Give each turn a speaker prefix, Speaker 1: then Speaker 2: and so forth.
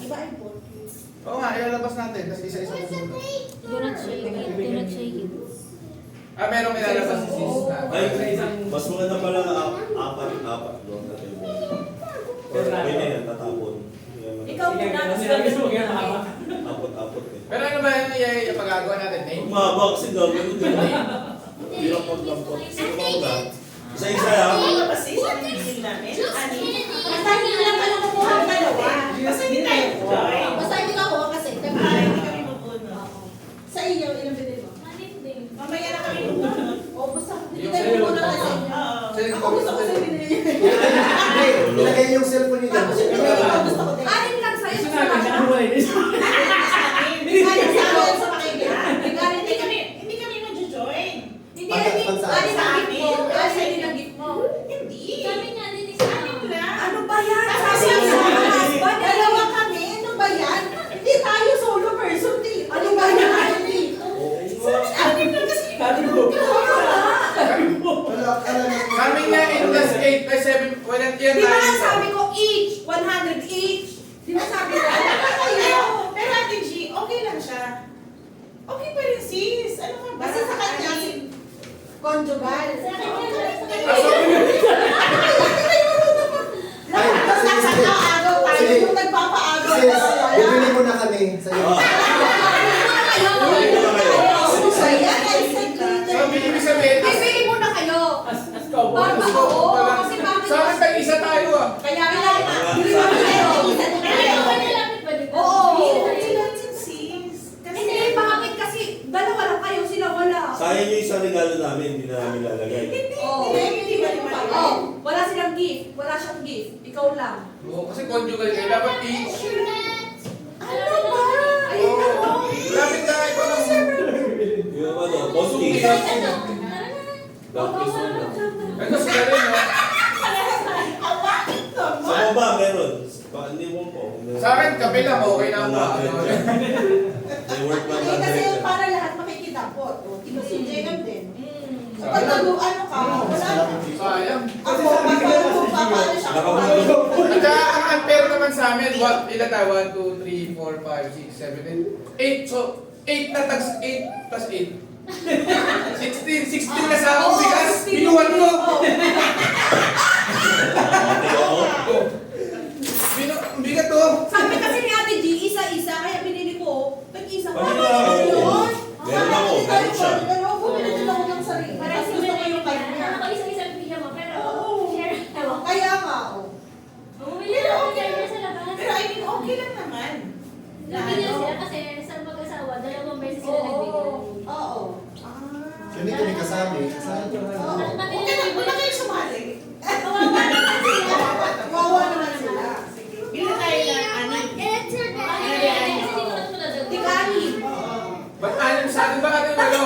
Speaker 1: Iba ay board.
Speaker 2: Oo nga, ilalabas natin. Tapos isa-isa mo muna.
Speaker 3: Do not shake it. Do not shake it.
Speaker 2: Ah, merong ilalabas si sis na.
Speaker 4: Ay, mas maganda pala na apat doon na table. Pwede na yan, tatapon.
Speaker 1: Ikaw muna, mas
Speaker 4: Apot-apot eh.
Speaker 2: Pero ano ba yung pagagawa natin? Name?
Speaker 4: Umaba kasi gagawin din. Hindi lang paglampot. Sino ba una? Isa-isa yan.
Speaker 1: Ano ba sis? Ano yung bilhin namin? Ani? Basta hindi lang kayo kukuha ng dalawa. Basta hindi tayo kuha. Basta hindi ka kuha kasi. Ay, hindi kami mapuno. Sa inyo, ilang bilhin mo? Mamaya na kami mapuno. O, basta hindi tayo mapuno kasi. Ako gusto ko sa binili niya.
Speaker 5: Hindi, ilagay yung cellphone niyo dyan.
Speaker 1: Tapos yung binili ko, gusto ko din.
Speaker 6: Alin lang sa'yo.
Speaker 1: Alin sa akin sa makaibigan. Hindi kami mag-join.
Speaker 6: Hindi, alin ang gift mo. Alin ang gift mo.
Speaker 1: Hindi.
Speaker 3: Kami nga din
Speaker 1: Amin lang.
Speaker 6: Ano ba yan?
Speaker 1: Sabi
Speaker 6: Sabi
Speaker 1: sa
Speaker 6: sa
Speaker 1: husband, dalawa kami. Ano ba yan? Hindi tayo solo person. Ano ba yan? Amin lang kasi.
Speaker 5: Wala ka lang.
Speaker 2: Kami nga, 8 plus 8 plus 7. Walang yan
Speaker 6: Di ba
Speaker 2: tayo.
Speaker 6: ang sabi ko each? 100 each? Di ba sabi ko?
Speaker 1: Pero Ate G, okay lang siya. Okay pa rin sis. Ano ka ba?
Speaker 6: Kasi sa kanya, conjugal.
Speaker 3: Sa akin yan, sa akin.
Speaker 5: Ay, kasi
Speaker 1: Nasa
Speaker 5: sis,
Speaker 1: agaw tayo.
Speaker 5: Sige.
Speaker 1: Yung nagpapaagaw.
Speaker 5: sis, bibili mo na kami sa'yo.
Speaker 1: So yan, ay
Speaker 2: So, binibig sabihin,
Speaker 6: Bibili muna kayo. Para
Speaker 2: gusto
Speaker 6: ako.
Speaker 2: ko pala.
Speaker 6: Kasi bakit?
Speaker 2: Sa akin, tag-isa tayo ah.
Speaker 6: Kaya nga, bili mo kayo.
Speaker 3: Ayaw ko nilapit ba dito?
Speaker 6: Oo.
Speaker 1: sis.
Speaker 6: Hindi, bakit kasi dalawa lang kayo, sila wala.
Speaker 4: Sayang yung isang regalo namin, hindi na namin lalagay.
Speaker 6: Oo.
Speaker 1: Hindi ba naman?
Speaker 6: Oo. Wala silang gift. Wala siyang gift. Ikaw lang.
Speaker 2: Oo, kasi conjugal kayo. Dapat each.
Speaker 6: Ano ba? Ayun na
Speaker 2: Oo.
Speaker 6: oh.
Speaker 2: Lapit na ito ng...
Speaker 4: Yung ano, posting.
Speaker 3: Tara na.
Speaker 4: Baptist mo na.
Speaker 2: Ito sila rin, no?
Speaker 1: Bakit naman?
Speaker 4: Sa baba, meron. Hindi mo po.
Speaker 2: Sa akin, kape lang. Okay na ako.
Speaker 4: May work man
Speaker 1: Hindi kasi
Speaker 4: natin.
Speaker 1: para lahat makikidapot. Kasi Jacob din.
Speaker 2: Sa
Speaker 1: Pag
Speaker 2: akin.
Speaker 1: ano ka, wala.
Speaker 2: Sayang.
Speaker 1: Ako, paano siya
Speaker 4: Nakabulo.
Speaker 2: At saka, ang unfair naman sa amin, ilan tayo? 1, 2, 3, 4, 5, 6, 7, 8. 8. So, 8 na tags 8 plus 8. 16 na sa akong bigas. Binuwan ko. Ang bigat to.
Speaker 6: Sabi kasi ni Ate G, isa-isa, kaya binili ko. Tag-isa ko.
Speaker 4: Pati na ako. Meron ako, meron siya.
Speaker 1: Bumili din ako ng sarili.
Speaker 3: Parang
Speaker 1: Kasi
Speaker 3: si
Speaker 1: gusto ko yung
Speaker 3: Mel,
Speaker 1: kanya.
Speaker 3: ako isa-isang pijama, pero
Speaker 1: Oo.
Speaker 3: share. Ewan.
Speaker 1: Kaya nga, oh.
Speaker 3: Bumili na ako share sa labas.
Speaker 1: Pero I mean, okay lang naman.
Speaker 3: Lagi niya sila kasi sa mag-asawa, dalawang beses sila nagbigay.
Speaker 1: Oo.
Speaker 5: Hindi kami kasali. Kasali ko
Speaker 1: Oo.
Speaker 5: na.
Speaker 1: Okay na, wala kayo sumali.
Speaker 3: Kawawa naman sila.
Speaker 1: Kawawa naman sila. Sige. Bila tayo na, anin.
Speaker 3: Kasi dito kasi madadagdag.
Speaker 6: Tigani.
Speaker 1: Oo.
Speaker 2: Ba't anim sa atin ba? Ano?